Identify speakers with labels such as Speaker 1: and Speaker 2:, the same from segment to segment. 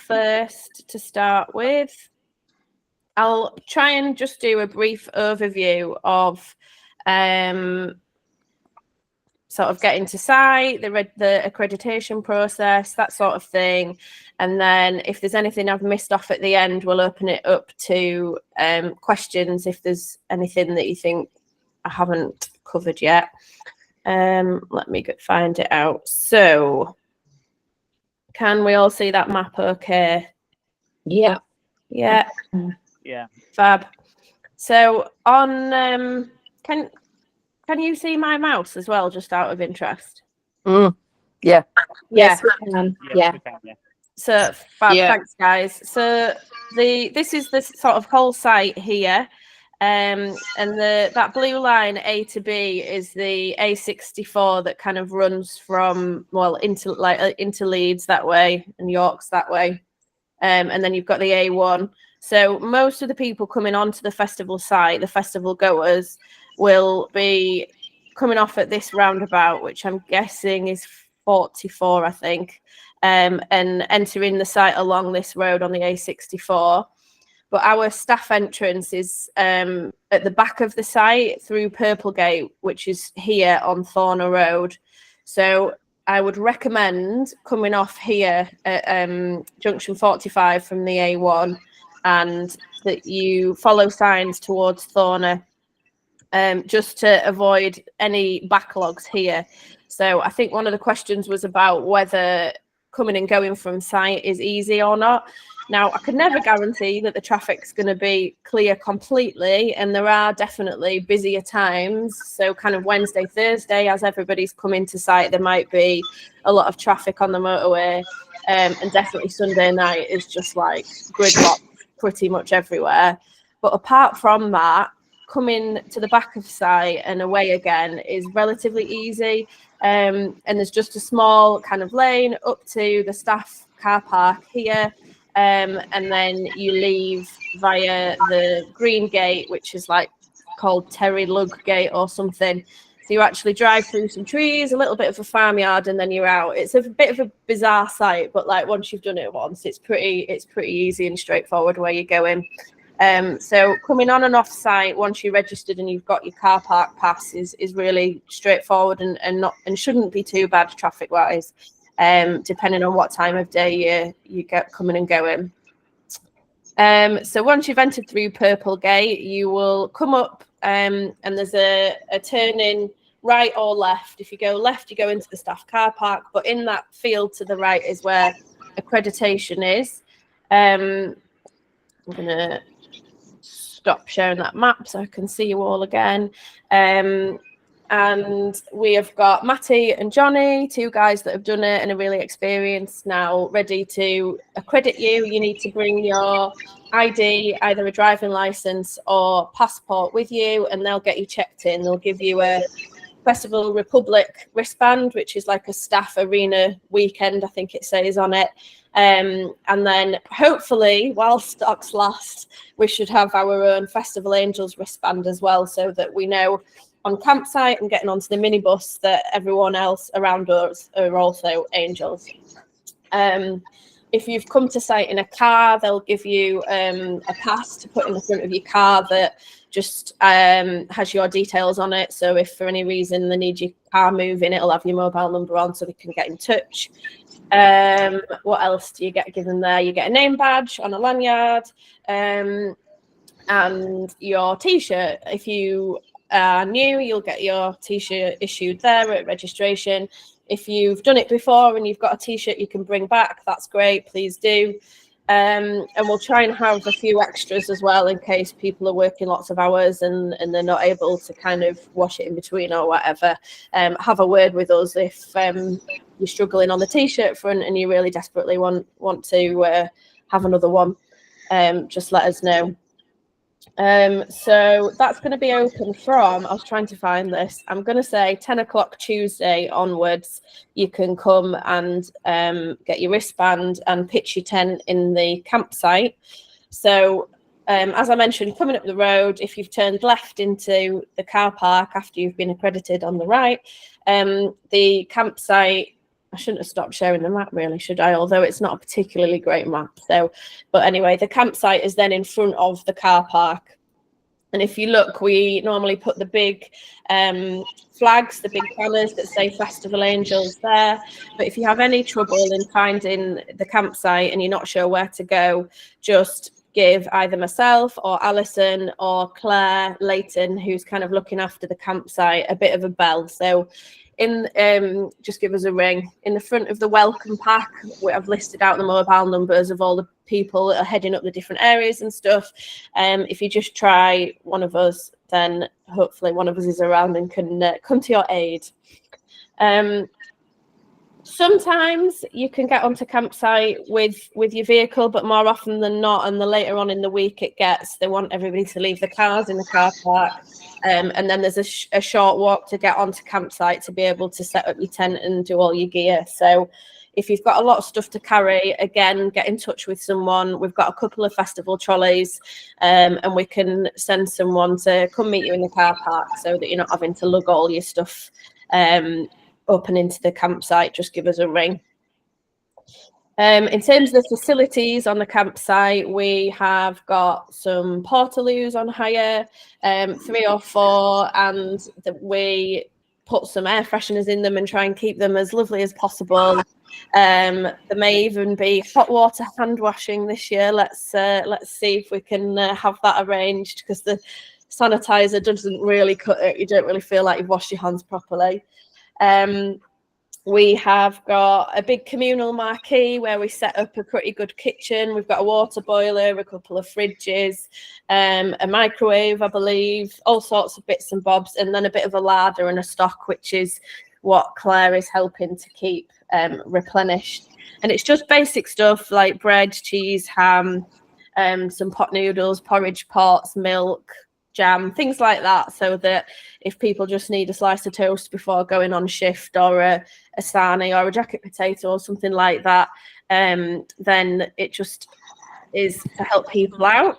Speaker 1: first to start with. I'll try and just do a brief overview of sort of getting to site, the accreditation process, that sort of thing. And then if there's anything I've missed off at the end, we'll open it up to questions if there's anything that you think I haven't covered yet. Let me find it out. So can we all see that map okay?
Speaker 2: Yeah.
Speaker 1: Yeah.
Speaker 3: Yeah.
Speaker 1: Fab. So on can you see my mouse as well, just out of interest?
Speaker 2: Yeah.
Speaker 1: Yeah.
Speaker 2: Yes, we can.
Speaker 3: Yes, we can, yeah.
Speaker 1: So fab,
Speaker 2: Yeah.
Speaker 1: thanks guys. So this is the sort of whole site here. And that blue line A to B is the A64 that kind of runs from into Leeds that way and York's that way. And then you've got the A1. So most of the people coming onto the festival site, the festival goers, will be coming off at this roundabout, which I'm guessing is 44, I think, and entering the site along this road on the A64. But our staff entrance is at the back of the site through Purple Gate, which is here on Thorner Road. So I would recommend coming off here at junction 45 from the A1, and that you follow signs towards Thorner, just to avoid any backlogs here. So I think one of the questions was about whether coming and going from site is easy or not. Now, I can never guarantee that the traffic's going to be clear completely, and there are definitely busier times. So kind of Wednesday, Thursday, as everybody's coming to site, there might be a lot of traffic on the motorway, and definitely Sunday night is just like gridlock pretty much everywhere. But apart from that, coming to the back of site and away again is relatively easy. And there's just a small kind of lane up to the staff car park here. And then you leave via the green gate, which is like called Terry Lug Gate or something. So you actually drive through some trees, a little bit of a farmyard, and then you're out. It's a bit of a bizarre site, but like once you've done it once, it's pretty easy and straightforward where you're going. So coming on and off site once you're registered and you've got your car park pass is really straightforward and shouldn't be too bad traffic wise, depending on what time of day you get coming and going. So once you've entered through Purple Gate, you will come up and there's a turning right or left. If you go left, you go into the staff car park, but in that field to the right is where accreditation is. I'm gonna stop sharing that map so I can see you all again. And we have got Matty and Johnny, two guys that have done it and are really experienced now, ready to accredit you. You need to bring your ID, either a driving license or passport with you, and they'll get you checked in. They'll give you a Festival Republic wristband, which is like a staff arena weekend, I think it says on it. And then hopefully, while stocks last, we should have our own Festival Angels wristband as well, so that we know on campsite and getting onto the minibus that everyone else around us are also Angels. If you've come to site in a car, they'll give you a pass to put in the front of your car that just has your details on it. So if for any reason they need your car moving, it'll have your mobile number on so they can get in touch. What else do you get given there? You get a name badge on a lanyard, and your t-shirt. If you are new, you'll get your t-shirt issued there at registration. If you've done it before and you've got a t-shirt you can bring back, that's great, please do. And we'll try and have a few extras as well in case people are working lots of hours and they're not able to kind of wash it in between or whatever. Have a word with us if you're struggling on the t-shirt front and you really desperately want to have another one. Just let us know. So that's going to be open from, I was trying to find this, I'm going to say 10 o'clock Tuesday onwards. You can come and get your wristband and pitch your tent in the campsite. So as I mentioned, coming up the road, if you've turned left into the car park after you've been accredited on the right, the campsite I shouldn't have stopped sharing the map, really, should I? Although it's not a particularly great map. So, but anyway, the campsite is then in front of the car park. And if you look, we normally put the big flags, the big banners that say Festival Angels there. But if you have any trouble in finding the campsite and you're not sure where to go, just give either myself or Alison or Claire Leighton, who's kind of looking after the campsite, a bit of a bell. So just give us a ring. In the front of the welcome pack, I've listed out the mobile numbers of all the people that are heading up the different areas and stuff. If you just try one of us, then hopefully one of us is around and can come to your aid. Sometimes you can get onto campsite with your vehicle, but more often than not, and the later on in the week it gets, they want everybody to leave the cars in the car park. And then there's a short walk to get onto campsite to be able to set up your tent and do all your gear. So if you've got a lot of stuff to carry, again, get in touch with someone. We've got a couple of festival trolleys, and we can send someone to come meet you in the car park so that you're not having to lug all your stuff up and into the campsite. Just give us a ring. In terms of the facilities on the campsite, we have got some portaloos on hire, 3 or 4, and we put some air fresheners in them and try and keep them as lovely as possible. There may even be hot water hand washing this year. Let's see if we can have that arranged, because the sanitizer doesn't really cut it. You don't really feel like you've washed your hands properly. We have got a big communal marquee where we set up a pretty good kitchen. We've got a water boiler, a couple of fridges, a microwave, I believe, all sorts of bits and bobs, and then a bit of a larder and a stock, which is what Claire is helping to keep replenished. And it's just basic stuff like bread, cheese, ham, some pot noodles, porridge pots, milk, jam, things like that, so that if people just need a slice of toast before going on shift, or a sarnie or a jacket potato or something like that, then it just is to help people out.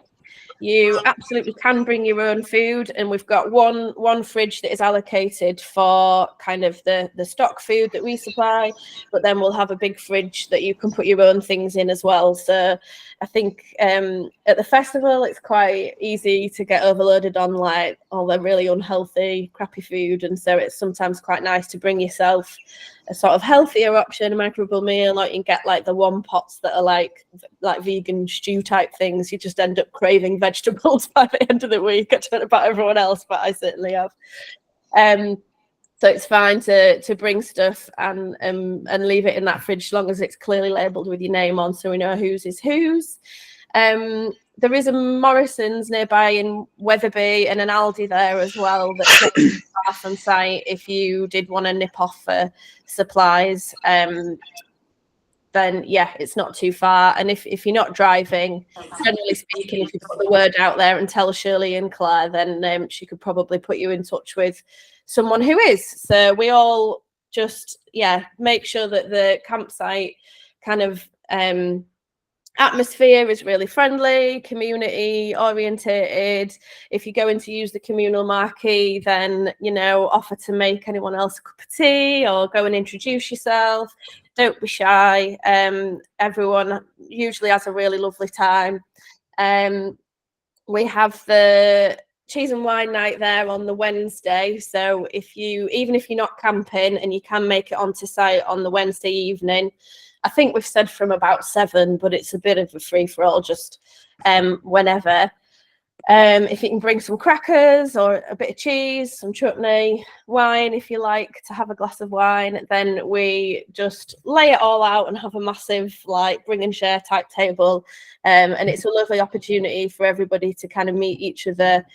Speaker 1: You absolutely can bring your own food, and we've got one fridge that is allocated for kind of the stock food that we supply, but then we'll have a big fridge that you can put your own things in as well. So I think at the festival it's quite easy to get overloaded on like all the really unhealthy, crappy food, and so it's sometimes quite nice to bring yourself a sort of healthier option, a microwavable meal, or you can get like the one pots that are like vegan stew type things. You just end up craving vegetables by the end of the week. I don't know about everyone else, but I certainly have. So it's fine to bring stuff and leave it in that fridge as long as it's clearly labelled with your name on, so we know whose is whose. There is a Morrison's nearby in Wetherby and an Aldi there as well that's not far from site if you did want to nip off for supplies. Then yeah, it's not too far. And if you're not driving, generally speaking, if you put the word out there and tell Shirley and Claire, then she could probably put you in touch with someone who is. So we all just make sure that the campsite kind of atmosphere is really friendly, community orientated. If you're going to use the communal marquee, then offer to make anyone else a cup of tea or go and introduce yourself. Don't be shy. Everyone usually has a really lovely time. We have the cheese and wine night there on the Wednesday, so even if you're not camping and you can make it onto site on the Wednesday evening, I think we've said from about 7, but it's a bit of a free-for-all, just whenever. If you can bring some crackers or a bit of cheese, some chutney, wine, if you like to have a glass of wine, then we just lay it all out and have a massive bring and share type table. And it's a lovely opportunity for everybody to kind of meet each other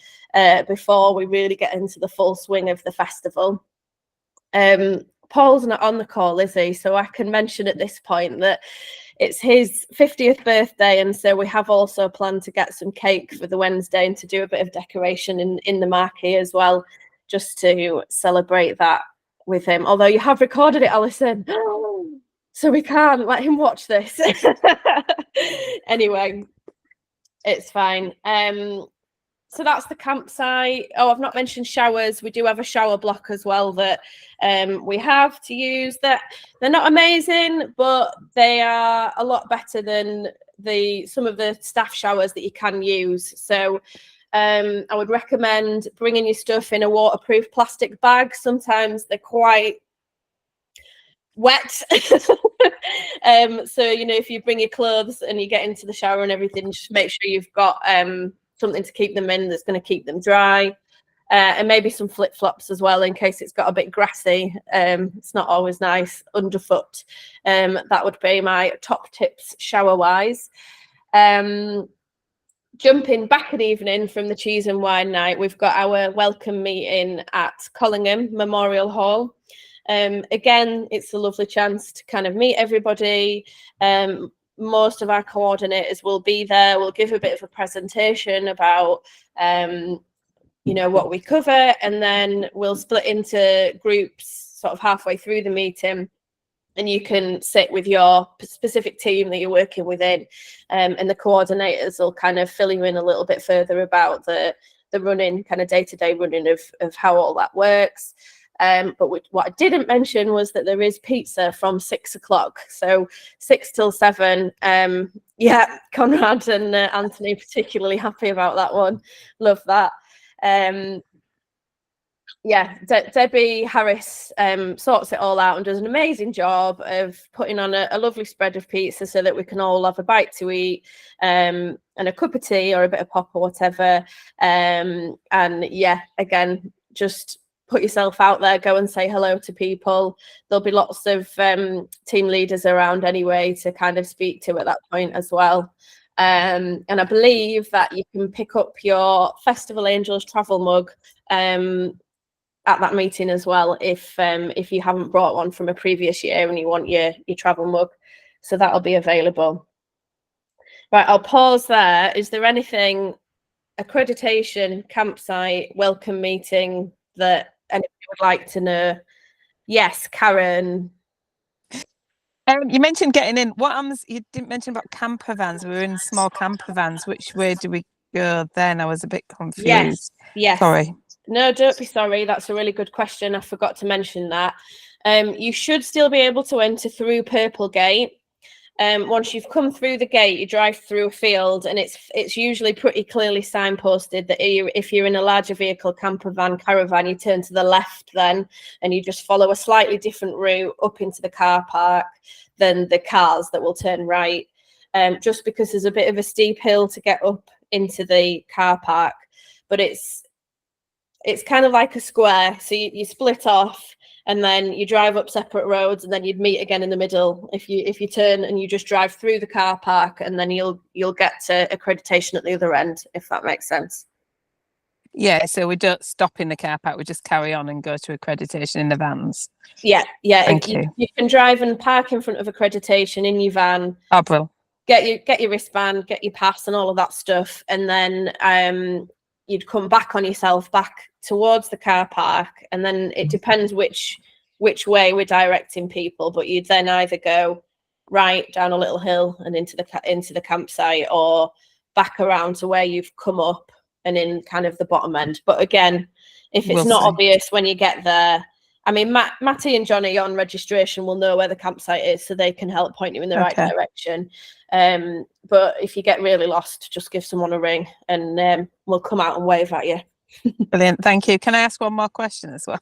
Speaker 1: before we really get into the full swing of the festival. Paul's not on the call, is he? So I can mention at this point that it's his 50th birthday, and so we have also planned to get some cake for the Wednesday and to do a bit of decoration in the marquee as well, just to celebrate that with him. Although you have recorded it, Alison, so we can't let him watch this. Anyway, it's fine. So that's the campsite. Oh, I've not mentioned showers. We do have a shower block as well that we have to use. That they're not amazing, but they are a lot better than some of the staff showers that you can use. So I would recommend bringing your stuff in a waterproof plastic bag. Sometimes they're quite wet. So if you bring your clothes and you get into the shower and everything, just make sure you've got something to keep them in that's going to keep them dry, and maybe some flip-flops as well in case it's got a bit grassy. It's not always nice underfoot. That would be my top tips shower wise. Jumping back an evening from the cheese and wine night, we've got our welcome meeting at Collingham Memorial Hall. Again, it's a lovely chance to kind of meet everybody. Most of our coordinators will be there. We'll give a bit of a presentation about, what we cover, and then we'll split into groups sort of halfway through the meeting, and you can sit with your specific team that you're working within, and the coordinators will kind of fill you in a little bit further about the running, kind of day-to-day running of how all that works. But what I didn't mention was that there is pizza from 6 o'clock. So 6 till 7. Conrad and Anthony particularly happy about that one. Love that. Debbie Harris sorts it all out and does an amazing job of putting on a lovely spread of pizza so that we can all have a bite to eat, and a cup of tea or a bit of pop or whatever. Again, just put yourself out there, go and say hello to people. There'll be lots of team leaders around anyway to kind of speak to at that point as well. And I believe that you can pick up your Festival Angels travel mug at that meeting as well if you haven't brought one from a previous year and you want your travel mug. So that'll be available. Right, I'll pause there. Is there anything, accreditation, campsite, welcome meeting, that anybody would like to know? Yes, Karen.
Speaker 3: You mentioned getting in. What happens? You didn't mention about camper vans. We were in small camper vans. Which way do we go then? I was a bit confused.
Speaker 1: Yes.
Speaker 3: Sorry.
Speaker 1: No, don't be sorry. That's a really good question. I forgot to mention that. You should still be able to enter through Purple Gate. Once you've come through the gate, you drive through a field, and it's usually pretty clearly signposted that if you're in a larger vehicle, camper van, caravan, you turn to the left then, and you just follow a slightly different route up into the car park than the cars that will turn right, just because there's a bit of a steep hill to get up into the car park. But it's kind of like a square, so you split off, and then you drive up separate roads, and then you'd meet again in the middle if you turn and you just drive through the car park, and then you'll get to accreditation at the other end, if that makes sense.
Speaker 3: Yeah, so we don't stop in the car park, we just carry on and go to accreditation in the vans.
Speaker 1: Yeah.
Speaker 3: Thank you.
Speaker 1: You can drive and park in front of accreditation in your van.
Speaker 3: Oh, brilliant.
Speaker 1: Get your wristband, get your pass and all of that stuff, and then you'd come back on yourself back towards the car park, and then it depends which way we're directing people, but you'd then either go right down a little hill and into the campsite, or back around to where you've come up and in kind of the bottom end. But again, if it's not obvious when you get there, I mean, Matty and Johnny on registration will know where the campsite is, so they can help point you in the right direction. But if you get really lost, just give someone a ring, and we'll come out and wave at you.
Speaker 3: Brilliant, thank you. Can I ask one more question as well?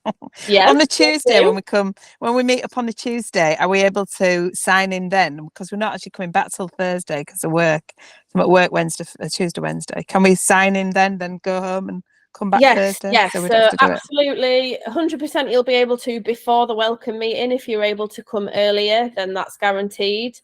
Speaker 1: Yeah.
Speaker 3: On the Tuesday, when we meet up on the Tuesday, are we able to sign in then? Because we're not actually coming back till Thursday because of work. I'm at work Tuesday, Wednesday. Can we sign in then go home and come back Thursday?
Speaker 1: Yes,
Speaker 3: so
Speaker 1: absolutely, 100%. You'll be able to before the welcome meeting. If you're able to come earlier, then that's guaranteed.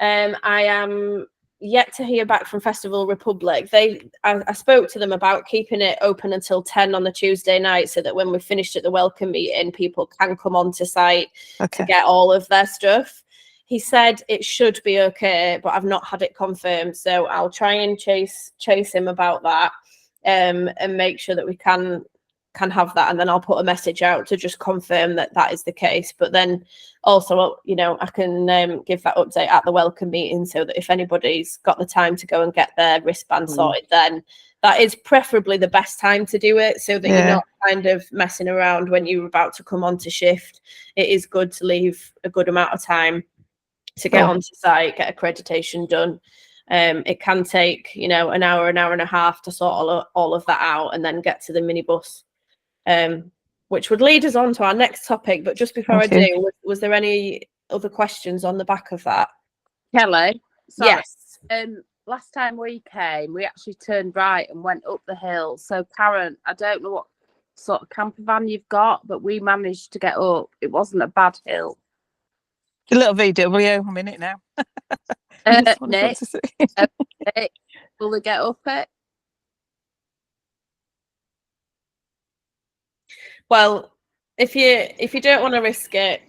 Speaker 1: I am yet to hear back from Festival Republic. I spoke to them about keeping it open until 10 on the Tuesday night, so that when we're finished at the welcome meeting, people can come onto site to get all of their stuff. He said it should be okay, but I've not had it confirmed, so I'll try and chase him about that, and make sure that we can can have that, and then I'll put a message out to just confirm that that is the case. But then also, you know, I can give that update at the welcome meeting, so that if anybody's got the time to go and get their wristband sorted, then that is preferably the best time to do it, so that you're not kind of messing around when you're about to come onto shift. It is good to leave a good amount of time to get onto site, get accreditation done. It can take, you know, an hour and a half to sort all of that out, and then get to the minibus, which would lead us on to our next topic. But just before I do, was there any other questions on the back of that?
Speaker 4: Kelly, sorry.
Speaker 1: Yes.
Speaker 4: Last time we came, we actually turned right and went up the hill. So, Karen, I don't know what sort of camper van you've got, but we managed to get up. It wasn't a bad hill.
Speaker 3: The little VW, I'm in it now.
Speaker 4: Nick, will they get up it?
Speaker 1: Well, if you don't want to risk it,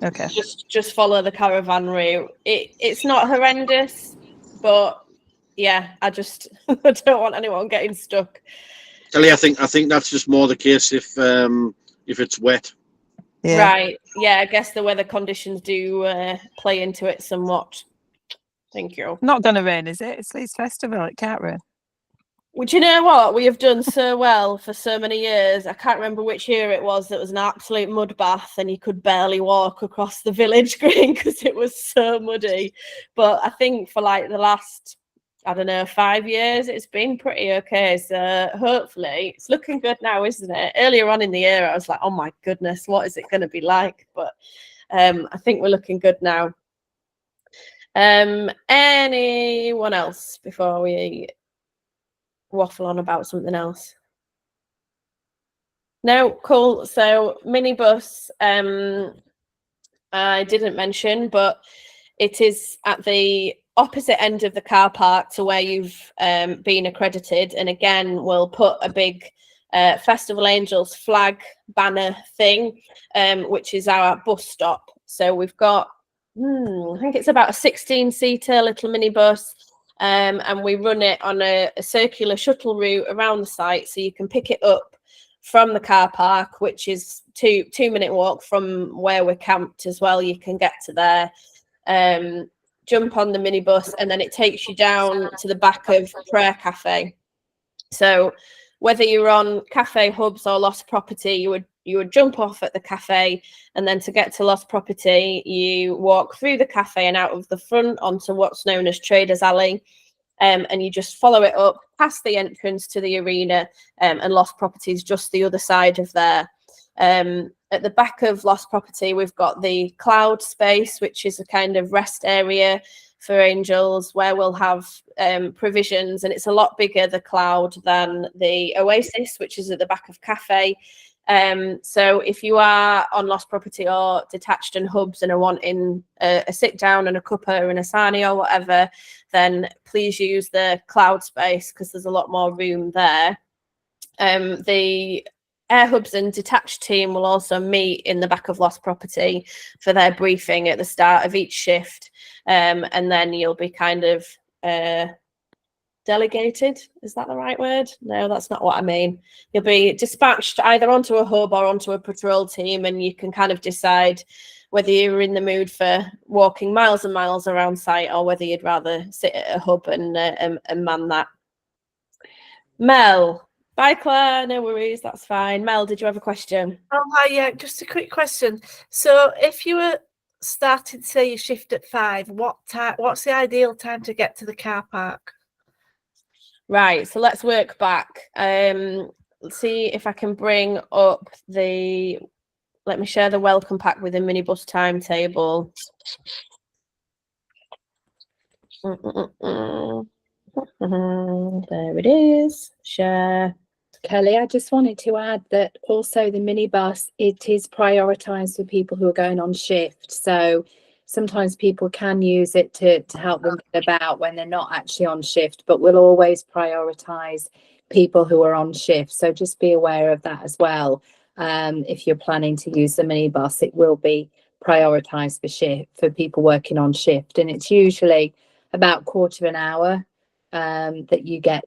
Speaker 3: okay,
Speaker 1: just follow the caravan route. It's not horrendous, but yeah, I just I don't want anyone getting stuck.
Speaker 5: Kelly, I think that's just more the case if it's wet.
Speaker 3: Yeah.
Speaker 1: Right. Yeah, I guess the weather conditions do play into it somewhat. Thank you.
Speaker 3: Not going to rain, is it? It's LeedsFestival. It can't rain.
Speaker 1: Well, do you know what? We have done so well for so many years. I can't remember which year it was that was an absolute mud bath and you could barely walk across the village green because it was so muddy. But I think for like the last, I don't know, 5 years, it's been pretty okay. So hopefully it's looking good now, isn't it? Earlier on in the year, I was like, oh my goodness, what is it going to be like? But I think we're looking good now. Anyone else before we waffle on about something else? No, cool. So minibus, I didn't mention, but it is at the opposite end of the car park to where you've been accredited, and again we'll put a big Festival Angels flag banner thing, which is our bus stop. So we've got I think it's about a 16-seater little minibus, and we run it on a circular shuttle route around the site, so you can pick it up from the car park, which is two-minute walk from where we're camped as well. You can get to there, jump on the minibus, and then it takes you down to the back of Prayer Cafe. So whether you're on Cafe Hubs or Lost Property, you would jump off at the cafe, and then to get to Lost Property, you walk through the cafe and out of the front onto what's known as Traders Alley, and you just follow it up past the entrance to the arena, and Lost Property is just the other side of there. At the back of Lost Property, we've got the Cloud space, which is a kind of rest area for angels, where we'll have provisions, and it's a lot bigger, the Cloud, than the Oasis, which is at the back of Cafe. So if you are on Lost Property or Detached and Hubs and are wanting a sit down and a cuppa and a sarnie or whatever, then please use the Cloud space because there's a lot more room there. The Air Hubs and Detached team will also meet in the back of Lost Property for their briefing at the start of each shift, and then you'll be kind of delegated, is that the right word? No, that's not what I mean. You'll be dispatched either onto a hub or onto a patrol team, and you can kind of decide whether you're in the mood for walking miles and miles around site or whether you'd rather sit at a hub and man that. Mel. Bye, Claire. No worries, that's fine. Mel, did you have a question?
Speaker 6: Oh, hi, yeah, just a quick question. So if you were starting, say, your shift at 5, what's the ideal time to get to the car park?
Speaker 1: Right, so let's work back. Let's see if I can bring up let me share the welcome pack with the minibus timetable. There it is. Share.
Speaker 2: Kelly, I just wanted to add that also the minibus, it is prioritised for people who are going on shift. So sometimes people can use it to help them get about when they're not actually on shift, but we'll always prioritise people who are on shift. So just be aware of that as well. If you're planning to use the minibus, it will be prioritised for people working on shift. And it's usually about quarter of an hour that you get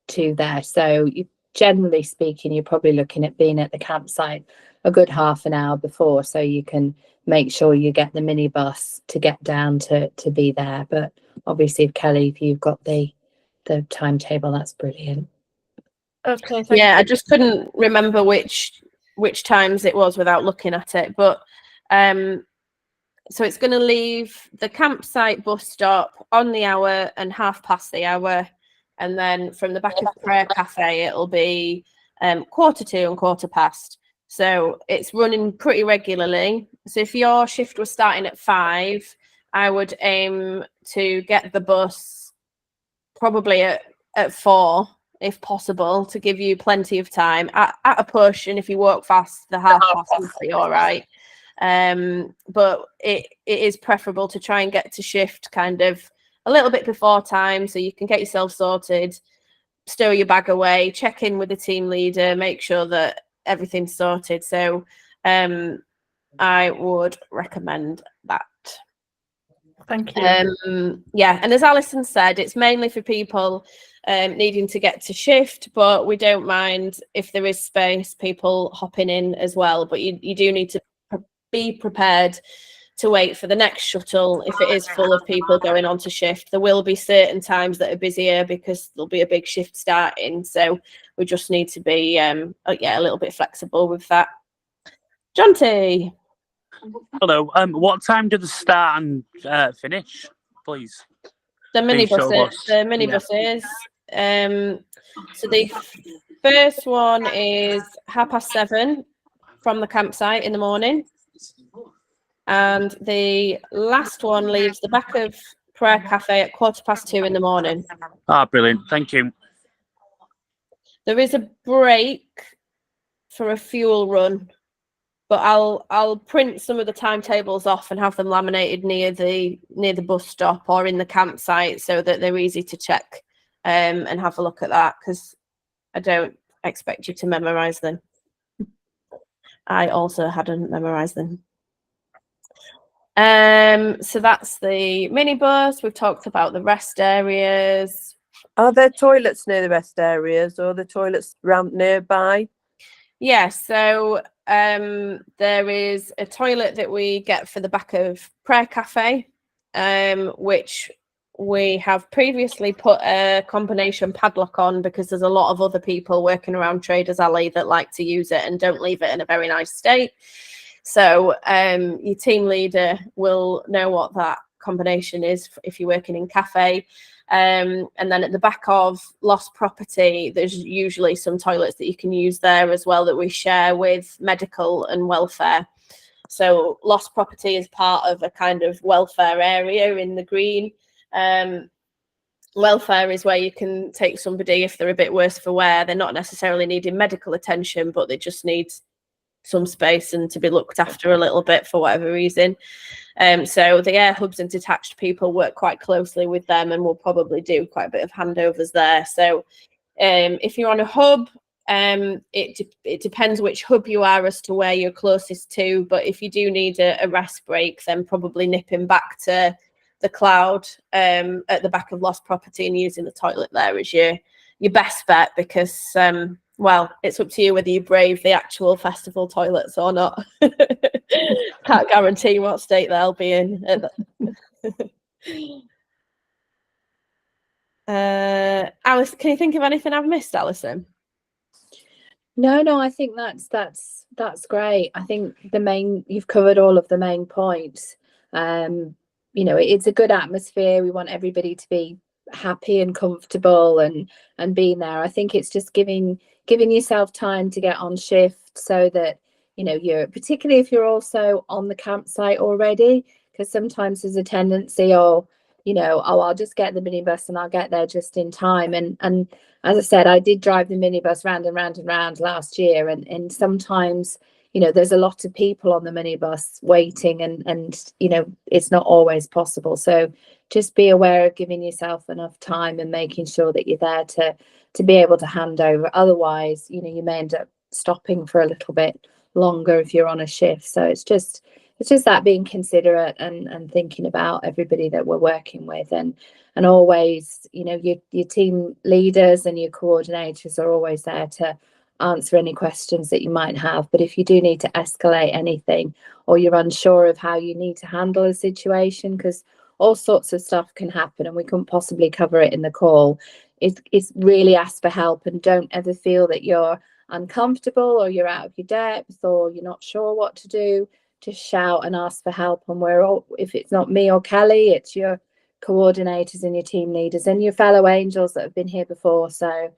Speaker 2: to there. So generally speaking, you're probably looking at being at the campsite a good half an hour before, so you can make sure you get the minibus to get down to be there. But obviously, Kelly, if you've got the timetable, that's brilliant.
Speaker 6: Okay, thank
Speaker 1: Yeah,
Speaker 6: you.
Speaker 1: I just couldn't remember which times it was without looking at it. But so it's going to leave the campsite bus stop on the hour and half past the hour, and then from the back of Prayer Cafe it'll be 1:45 and 1:15. So it's running pretty regularly. So if your shift was starting at 5, I would aim to get the bus probably at 4 if possible, to give you plenty of time at a push. And if you walk fast, the half past would be all right. But it is preferable to try and get to shift kind of a little bit before time, so you can get yourself sorted, stow your bag away, check in with the team leader, make sure that everything's sorted. So I would recommend that.
Speaker 6: Thank you.
Speaker 1: Yeah, and as Alison said, it's mainly for people needing to get to shift, but we don't mind if there is space, people hopping in as well. But you do need to be prepared to wait for the next shuttle if it is full of people going on to shift. There will be certain times that are busier because there'll be a big shift starting, so we just need to be a little bit flexible with that. Jonty.
Speaker 7: Hello. What time do they start and finish, please?
Speaker 1: The
Speaker 7: shuttle
Speaker 1: minibuses. So the first one is 7:30 from the campsite in the morning, and the last one leaves the back of Prayer Cafe at 2:15 in the morning.
Speaker 7: Ah, brilliant. Thank you.
Speaker 1: There is a break for a fuel run, but I'll print some of the timetables off and have them laminated near the bus stop or in the campsite so that they're easy to check and have a look at that, because I don't expect you to memorize them. I also hadn't memorized them. So that's the minibus. We've talked about the rest areas.
Speaker 8: Are there toilets near the rest areas, or the toilets round nearby?
Speaker 1: Yes, so there is a toilet that we get for the back of Prayer Cafe, which we have previously put a combination padlock on because there's a lot of other people working around Traders Alley that like to use it and don't leave it in a very nice state. So your team leader will know what that combination is if you're working in cafe. And then at the back of Lost Property, there's usually some toilets that you can use there as well that we share with medical and welfare. So Lost Property is part of a kind of welfare area in the green. Welfare is where you can take somebody if they're a bit worse for wear. They're not necessarily needing medical attention, but they just need some space and to be looked after a little bit for whatever reason. So the air hubs and detached people work quite closely with them, and we'll probably do quite a bit of handovers there. So if you're on a hub, it depends which hub you are as to where you're closest to. But if you do need a rest break, then probably nipping back to the Cloud at the back of Lost Property and using the toilet there is your best bet, because well, it's up to you whether you brave the actual festival toilets or not. Can't guarantee what state they'll be in. Alice, can you think of anything I've missed, Alison?
Speaker 2: No, I think that's great. I think you've covered all of the main points. It's a good atmosphere. We want everybody to be happy and comfortable and being there. I think it's just giving yourself time to get on shift, so that you're, particularly if you're also on the campsite already, because sometimes there's a tendency, I'll just get the minibus and I'll get there just in time. And as I said, I did drive the minibus round and round and round last year, and sometimes there's a lot of people on the minibus waiting, and it's not always possible. So just be aware of giving yourself enough time and making sure that you're there to be able to hand over. Otherwise, you may end up stopping for a little bit longer if you're on a shift. So it's just that being considerate and thinking about everybody that we're working with. And And always, you know, your team leaders and your coordinators are always there to answer any questions that you might have. But if you do need to escalate anything, or you're unsure of how you need to handle a situation, because all sorts of stuff can happen and we couldn't possibly cover it in the call, it's really ask for help, and don't ever feel that you're uncomfortable or you're out of your depth or you're not sure what to do. Just shout and ask for help, and we're all, if it's not me or Kelly, it's your coordinators and your team leaders and your fellow angels that have been here before. So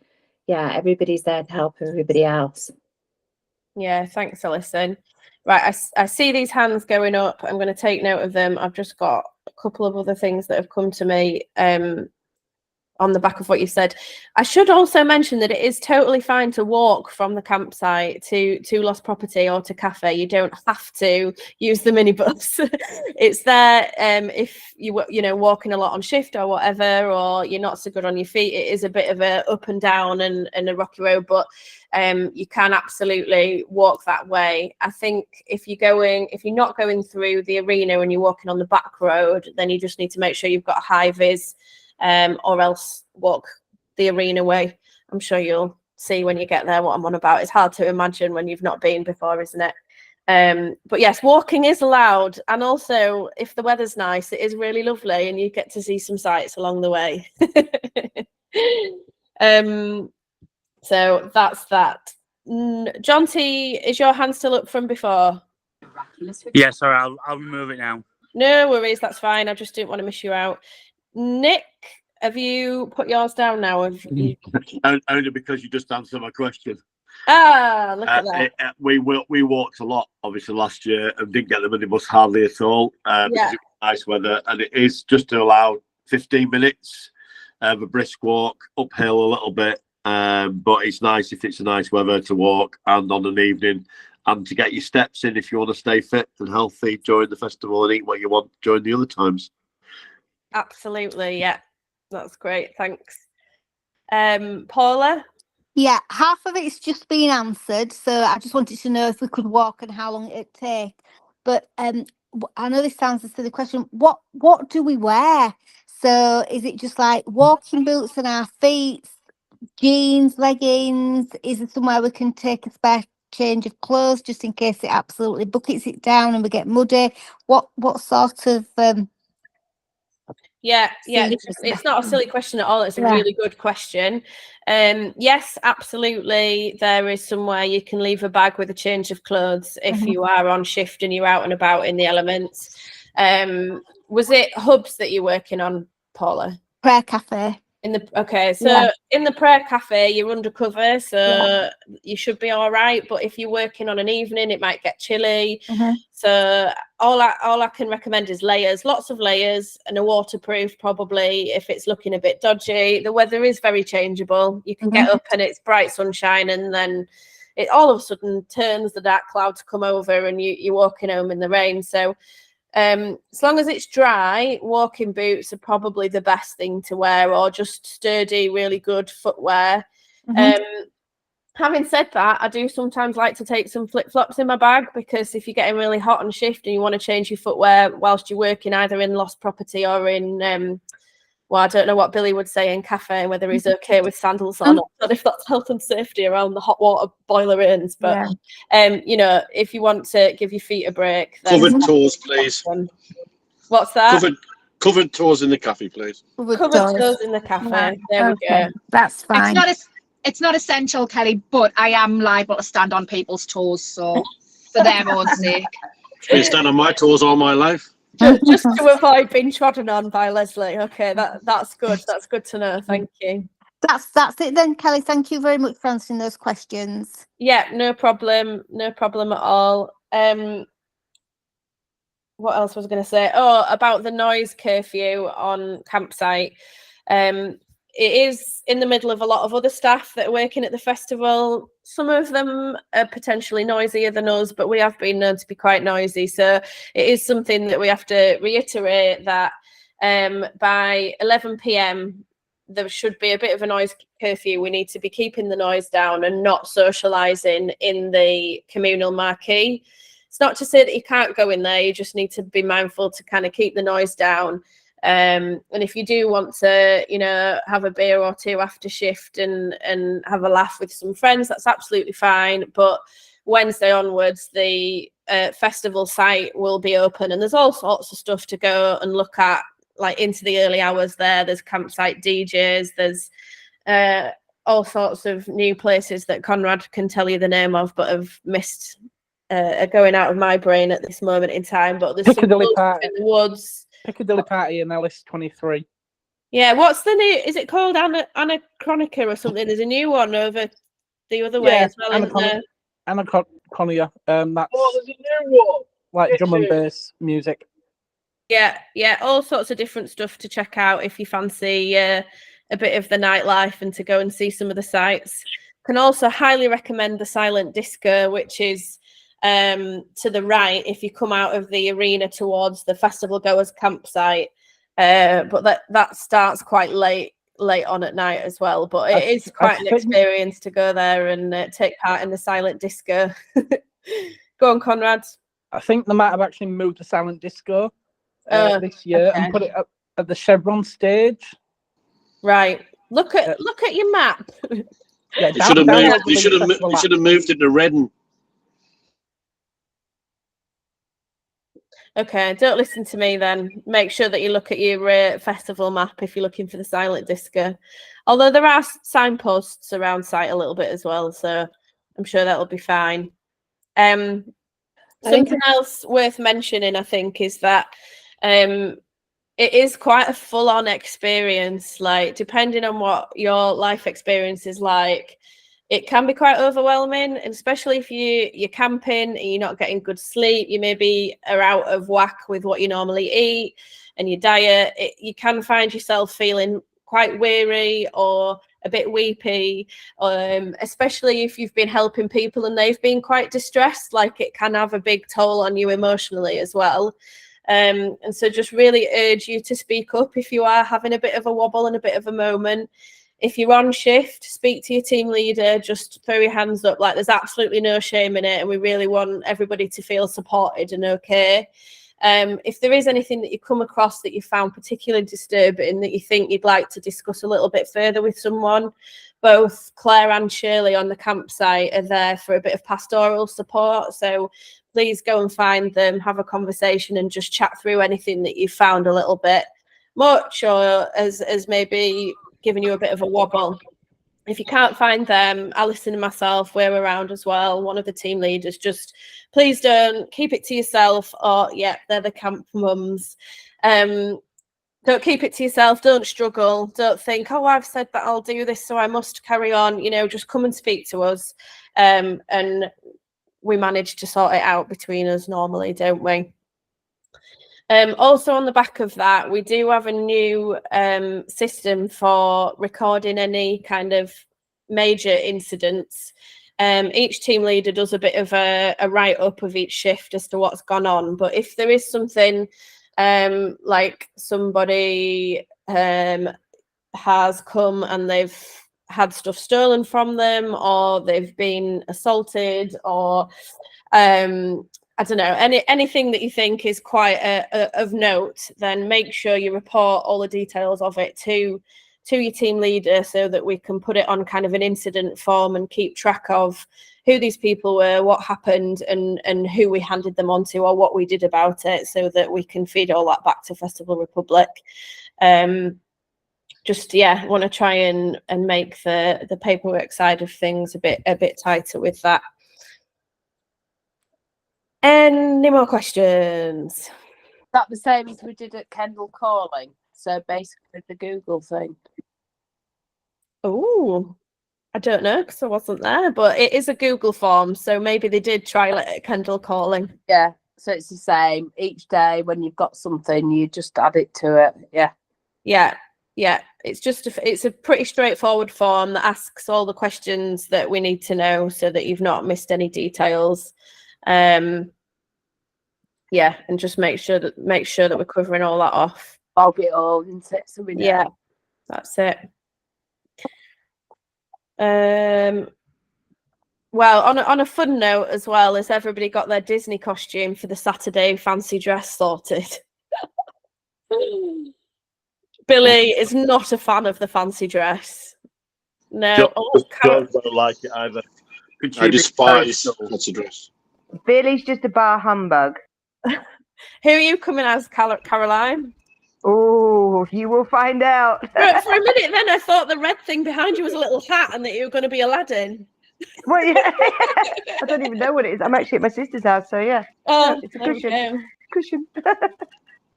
Speaker 2: yeah, everybody's there to help everybody else.
Speaker 1: Yeah, thanks, Alison. Right, I see these hands going up. I'm going to take note of them. I've just got a couple of other things that have come to me on the back of what you said. I should also mention that it is totally fine to walk from the campsite to Lost Property or to cafe. You don't have to use the minibus. It's there if you know, walking a lot on shift or whatever, or you're not so good on your feet. It is a bit of a up and down and a rocky road, but you can absolutely walk that way. I think if you're not going through the arena and you're walking on the back road, then you just need to make sure you've got a high vis, or else walk the arena way. I'm sure you'll see when you get there what I'm on about. It's hard to imagine when you've not been before, isn't it? But yes, walking is allowed, and also if the weather's nice, it is really lovely and you get to see some sights along the way. So that's that. John T, is your hand still up from before?
Speaker 7: Yeah, sorry, I'll remove it now.
Speaker 1: No worries, that's fine. I just didn't want to miss you out. Nick, have you put yours down now?
Speaker 5: Only because you just answered my question.
Speaker 1: Look at that.
Speaker 5: We walked a lot, obviously, last year, and didn't get the minibus hardly at all because it was nice weather, and it is just to allow 15 minutes of a brisk walk uphill a little bit, but it's nice if it's a nice weather to walk, and on an evening, and to get your steps in if you want to stay fit and healthy during the festival and eat what you want during the other times.
Speaker 1: Absolutely, yeah, that's great, thanks. Paula?
Speaker 9: Yeah, half of it's just been answered, so I just wanted to know if we could walk and how long it'd take. But I know this sounds a silly question. What do we wear? So is it just like walking boots on our feet, jeans, leggings? Is there somewhere we can take a spare change of clothes just in case it absolutely buckets it down and we get muddy? What sort of
Speaker 1: Yeah, it's not a silly question at all. It's a really good question. Yes, absolutely. There is somewhere you can leave a bag with a change of clothes if you are on shift and you're out and about in the elements. Was it hubs that you're working on, Paula?
Speaker 9: Prayer cafe.
Speaker 1: In the prayer cafe, you're undercover, so you should be all right. But if you're working on an evening, it might get chilly. So all I can recommend is layers, lots of layers, and a waterproof probably if it's looking a bit dodgy. The weather is very changeable. You can get up and it's bright sunshine, and then it all of a sudden turns, the dark clouds come over, and you're walking home in the rain. So as long as it's dry, walking boots are probably the best thing to wear, or just sturdy, really good footwear. Having said that, I do sometimes like to take some flip-flops in my bag, because if you're getting really hot on shift and you want to change your footwear whilst you're working either in Lost Property or in well, I don't know what Billy would say in cafe, whether he's okay with sandals or not, but if that's health and safety around the hot water boiler ins. But you know, if you want to give your feet a break, then
Speaker 5: covered toes, please.
Speaker 1: What's that?
Speaker 5: Covered toes in the cafe, please.
Speaker 1: Covered toes in the cafe. There we go.
Speaker 2: That's fine.
Speaker 10: It's not essential, Kelly, but I am liable to stand on people's toes, so for their own sake.
Speaker 5: I've been standing on my toes all my life.
Speaker 1: Just to avoid being trodden on by Leslie. Okay, that's good. That's good to know. Thank you.
Speaker 9: That's it then, Kelly. Thank you very much for answering those questions.
Speaker 1: Yeah, no problem. No problem at all. What else was I going to say? Oh, about the noise curfew on campsite. It is in the middle of a lot of other staff that are working at the festival. Some of them are potentially noisier than us, but we have been known to be quite noisy. So it is something that we have to reiterate, that by 11 p.m, there should be a bit of a noise curfew. We need to be keeping the noise down and not socialising in the communal marquee. It's not to say that you can't go in there. You just need to be mindful to kind of keep the noise down. And if you do want to, you know, have a beer or two after shift and have a laugh with some friends, that's absolutely fine. But Wednesday onwards, the festival site will be open, and there's all sorts of stuff to go and look at, like into the early hours there. There's campsite DJs, there's all sorts of new places that Conrad can tell you the name of, but have missed going out of my brain at this moment in time. But there's
Speaker 11: Piccadilly
Speaker 1: some
Speaker 11: Party
Speaker 1: in the woods.
Speaker 11: Piccadilly Party in Ellis 23.
Speaker 1: Yeah, what's the new? Is it called Anachronica or something? There's a new one over the other way as well, isn't there?
Speaker 11: Anachronia. That's
Speaker 5: there's a new one.
Speaker 11: like drum and bass music.
Speaker 1: Yeah, all sorts of different stuff to check out if you fancy a bit of the nightlife and to go and see some of the sites. Can also highly recommend the Silent Disco, which is to the right if you come out of the arena towards the festival goers campsite. But that starts quite late on at night as well. But it is quite an experience to go there and take part in the Silent Disco. Go on, Conrad.
Speaker 11: I think they might have actually moved the Silent Disco this year and put it at the Chevron stage.
Speaker 1: Right. Look at your map.
Speaker 11: Yeah,
Speaker 12: you should have moved it to Redden.
Speaker 1: Okay, don't listen to me then. Make sure that you look at your festival map if you're looking for the Silent Disco. Although there are signposts around site a little bit as well, so I'm sure that'll be fine. Something else worth mentioning, I think, is that it is quite a full-on experience. Like, depending on what your life experience is like, it can be quite overwhelming, and especially if you're camping and you're not getting good sleep, you maybe are out of whack with what you normally eat and your diet. You can find yourself feeling quite weary or a bit weepy, especially if you've been helping people and they've been quite distressed. Like, it can have a big toll on you emotionally as well. And so just really urge you to speak up if you are having a bit of a wobble and a bit of a moment. If you're on shift, speak to your team leader, just throw your hands up. Like, there's absolutely no shame in it, and we really want everybody to feel supported and okay. If there is anything that you come across that you found particularly disturbing that you think you'd like to discuss a little bit further with someone, both Claire and Shirley on the campsite are there for a bit of pastoral support. So please go and find them, have a conversation and just chat through anything that you found a little bit much or as maybe giving you a bit of a wobble. If you can't find them, Alison and myself, we're around as well. One of the team leaders. Just please don't keep it to yourself. Or they're the camp mums. Don't keep it to yourself. Don't struggle. Don't think, oh, I've said that I'll do this, so I must carry on. You know, just come and speak to us, and we manage to sort it out between us normally, don't we? Also on the back of that, we do have a new system for recording any kind of major incidents. Each team leader does a bit of a write-up of each shift as to what's gone on. But if there is something like somebody has come and they've had stuff stolen from them, or they've been assaulted, or I don't know, anything that you think is quite of note, then make sure you report all the details of it to your team leader so that we can put it on kind of an incident form and keep track of who these people were, what happened, and who we handed them on to or what we did about it, so that we can feed all that back to Festival Republic. Just want to try and make the paperwork side of things a bit tighter with that. Any more questions?
Speaker 4: Is that the same as we did at Kendall Calling? So basically the Google thing.
Speaker 1: Oh, I don't know because I wasn't there, but it is a Google form, so maybe they did trial it at Kendall Calling.
Speaker 4: Yeah, so it's the same. Each day when you've got something, you just add it to it.
Speaker 1: Yeah. It's a pretty straightforward form that asks all the questions that we need to know so that you've not missed any details. And just make sure that we're covering all that off.
Speaker 4: Bog it all into it, so we know.
Speaker 1: Yeah, that's it. Well, on a fun note as well, has everybody got their Disney costume for the Saturday fancy dress sorted? Billy is not a fan of the fancy dress. No.
Speaker 5: Don't like it either.
Speaker 12: I despise fancy dress.
Speaker 13: Billy's just a bar humbug.
Speaker 1: Who are you coming as, Caroline?
Speaker 13: Oh, you will find out.
Speaker 1: For a minute then, I thought the red thing behind you was a little hat and that you were going to be Aladdin.
Speaker 13: Well, yeah. I don't even know what it is. I'm actually at my sister's house, so yeah.
Speaker 1: Oh,
Speaker 13: it's a cushion. Cushion.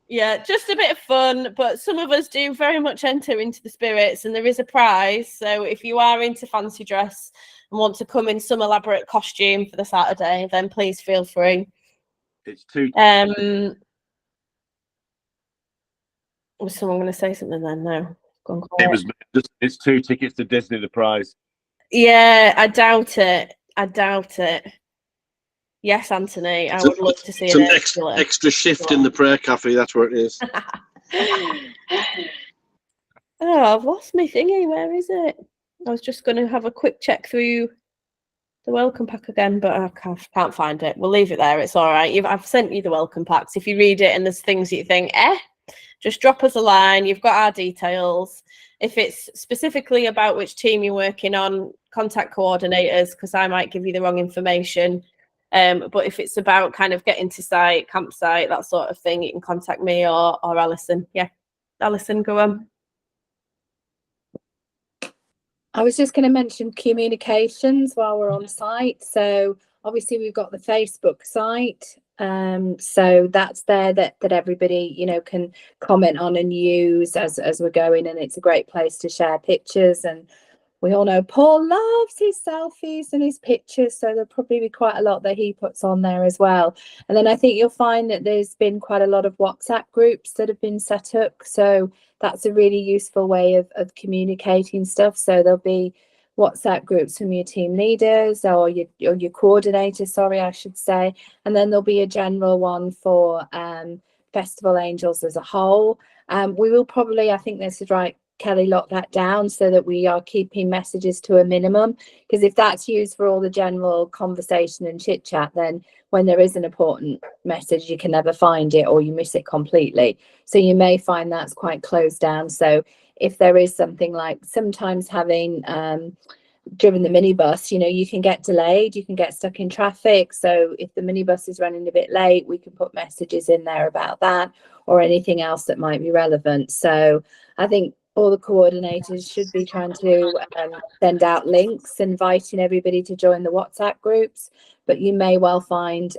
Speaker 1: Yeah, just a bit of fun, but some of us do very much enter into the spirits, and there is a prize. So if you are into fancy dress and want to come in some elaborate costume for the Saturday, then please feel free.
Speaker 5: It's too.
Speaker 1: Was someone going to say something then? No.
Speaker 5: It's 2 tickets to Disney, the prize.
Speaker 1: Yeah, I doubt it. Yes, Anthony, I would love to see
Speaker 12: some
Speaker 1: it.
Speaker 12: extra shift in the prayer cafe. That's where it is.
Speaker 1: Oh, I've lost my thingy. Where is it? I was just going to have a quick check through the welcome pack again, but I can't find it. We'll leave it there. It's all right. I've sent you the welcome packs. If you read it and there's things that you think, just drop us a line. You've got our details. If it's specifically about which team you're working on, contact coordinators, because I might give you the wrong information. But if it's about kind of getting to site, campsite, that sort of thing, you can contact me or Alison. Yeah, Alison, go on.
Speaker 2: I was just going to mention communications while we're on site. So obviously we've got the Facebook site. So that's there that everybody, you know, can comment on and use as we're going, and it's a great place to share pictures. And we all know Paul loves his selfies and his pictures, so there'll probably be quite a lot that he puts on there as well. And then I think you'll find that there's been quite a lot of WhatsApp groups that have been set up, so that's a really useful way of communicating stuff. So there'll be WhatsApp groups from your team leaders or your coordinators, sorry, I should say. And then there'll be a general one for Festival Angels as a whole. We will probably, I think this is right, Kelly, lock that down so that we are keeping messages to a minimum, because if that's used for all the general conversation and chit chat, then when there is an important message, you can never find it or you miss it completely. So you may find that's quite closed down. So if there is something like sometimes having driven the minibus, you know, you can get delayed, you can get stuck in traffic. So if the minibus is running a bit late, we can put messages in there about that or anything else that might be relevant. So I think all the coordinators should be trying to send out links, inviting everybody to join the WhatsApp groups. But you may well find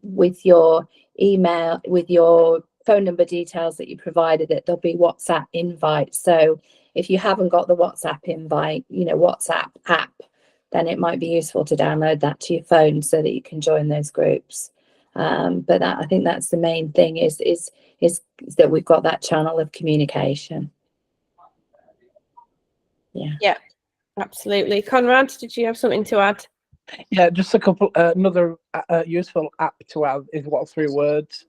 Speaker 2: with your email, with your phone number details that you provided, that there'll be WhatsApp invites. So if you haven't got the WhatsApp invite, you know, WhatsApp app, then it might be useful to download that to your phone so that you can join those groups. But I think that's the main thing is that we've got that channel of communication.
Speaker 1: Yeah, absolutely. Conrad, did you have something to add?
Speaker 11: Yeah, just a couple. Another useful app to have is What 3 Words.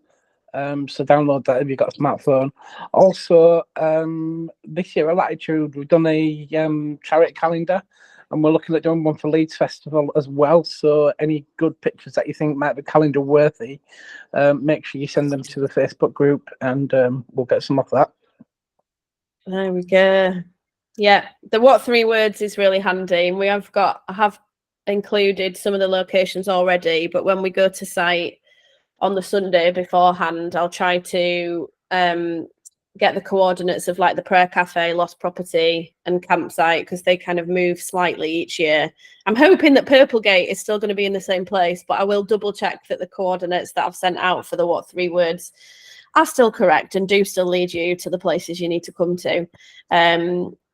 Speaker 11: So download that if you've got a smartphone. Also, this year at Latitude, we've done a charity calendar, and we're looking at doing one for LeedsFestival as well. So any good pictures that you think might be calendar worthy, make sure you send them to the Facebook group, and we'll get some off that.
Speaker 1: There we go. Yeah, the What 3 Words is really handy, and I have included some of the locations already, but when we go to site on the Sunday beforehand, I'll try to get the coordinates of like the prayer cafe, lost property and campsite, because they kind of move slightly each year. I'm hoping that Purplegate is still going to be in the same place, but I will double check that the coordinates that I've sent out for the What 3 Words are still correct and do still lead you to the places you need to come to.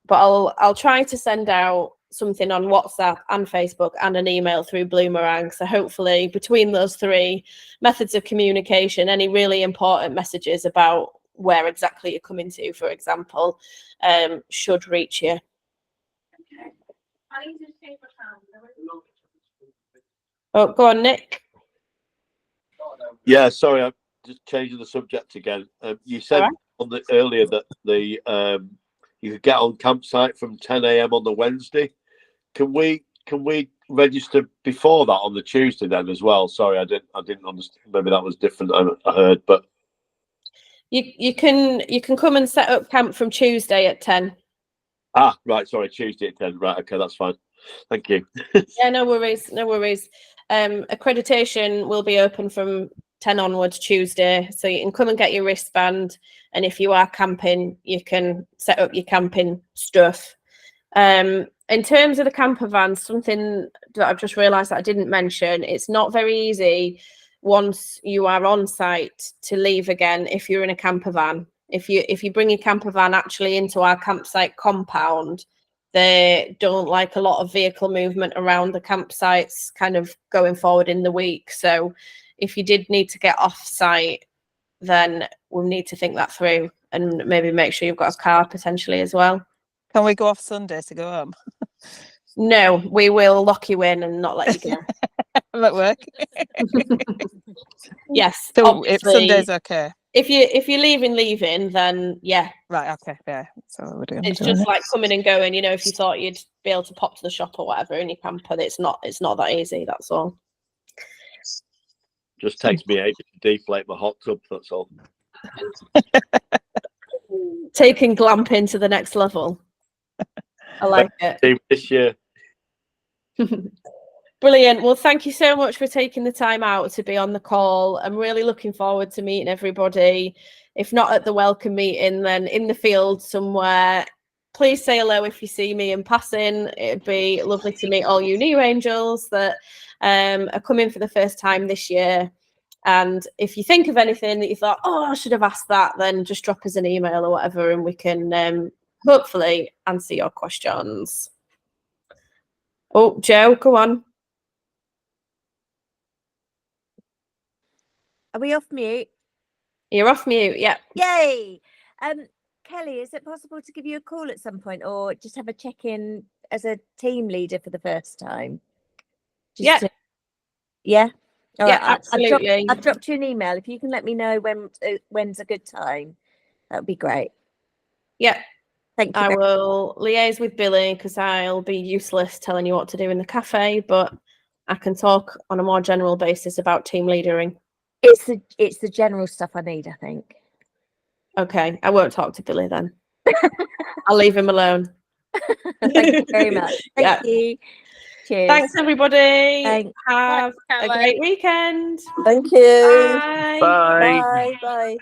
Speaker 1: But I'll try to send out something on WhatsApp and Facebook and an email through Bloomerang. So hopefully between those 3 methods of communication, any really important messages about where exactly you're coming to, for example, should reach you. Oh, go on, Nick.
Speaker 5: Yeah, sorry, I'm just changing the subject again. You said earlier that you could get on campsite from 10 a.m. on the Wednesday. Can we register before that on the Tuesday then as well? Sorry, I didn't understand. Maybe that was different. I heard, but
Speaker 1: You can come and set up camp from Tuesday at 10.
Speaker 5: Ah, right. Sorry, Tuesday at 10. Right. Okay, that's fine. Thank you.
Speaker 1: Yeah, no worries. No worries. Accreditation will be open from 10 onwards Tuesday, so you can come and get your wristband. And if you are camping, you can set up your camping stuff. In terms of the camper van, something that I've just realised that I didn't mention, it's not very easy once you are on site to leave again if you're in a camper van. If you bring your camper van actually into our campsite compound, they don't like a lot of vehicle movement around the campsites kind of going forward in the week. So if you did need to get off site, then we'll need to think that through and maybe make sure you've got a car potentially as well.
Speaker 3: Can we go off Sunday to go home?
Speaker 1: No, we will lock you in and not let you go.
Speaker 3: I'm at work.
Speaker 1: Yes.
Speaker 3: So if Sunday's okay.
Speaker 1: If you're leaving, then yeah.
Speaker 3: Right, okay, yeah. So we're doing
Speaker 1: It's just like coming and going, you know, if you thought you'd be able to pop to the shop or whatever in your camper, it's not that easy, that's all.
Speaker 5: Just takes me ages to deflate my hot tub, that's all.
Speaker 1: Taking glamping to the next level. I like it.
Speaker 5: This year.
Speaker 1: Brilliant. Well, thank you so much for taking the time out to be on the call. I'm really looking forward to meeting everybody. If not at the welcome meeting, then in the field somewhere. Please say hello if you see me in passing. It'd be lovely to meet all you new angels that are coming for the first time this year. And if you think of anything that you thought, oh, I should have asked that, then just drop us an email or whatever, and we can hopefully answer your questions. Oh, Joe, go on.
Speaker 14: Are we off mute?
Speaker 1: You're off mute, yeah.
Speaker 14: Yay! Kelly, is it possible to give you a call at some point or just have a check-in as a team leader for the first time?
Speaker 1: Yeah.
Speaker 14: Yeah? All
Speaker 1: yeah,
Speaker 14: right,
Speaker 1: absolutely.
Speaker 14: I've dropped you an email. If you can let me know when's a good time, that would be great.
Speaker 1: Yeah.
Speaker 14: Thank you.
Speaker 1: I will liaise with Billy because I'll be useless telling you what to do in the cafe, but I can talk on a more general basis about team leadering.
Speaker 14: It's the general stuff I need, I think.
Speaker 1: Okay, I won't talk to Billy then. I'll leave him alone.
Speaker 14: Thank you very much. Thank you. Cheers.
Speaker 1: Thanks, everybody.
Speaker 14: Thanks.
Speaker 1: Have a great weekend.
Speaker 8: Thank you.
Speaker 1: Bye.
Speaker 7: Bye.
Speaker 8: Bye. Bye.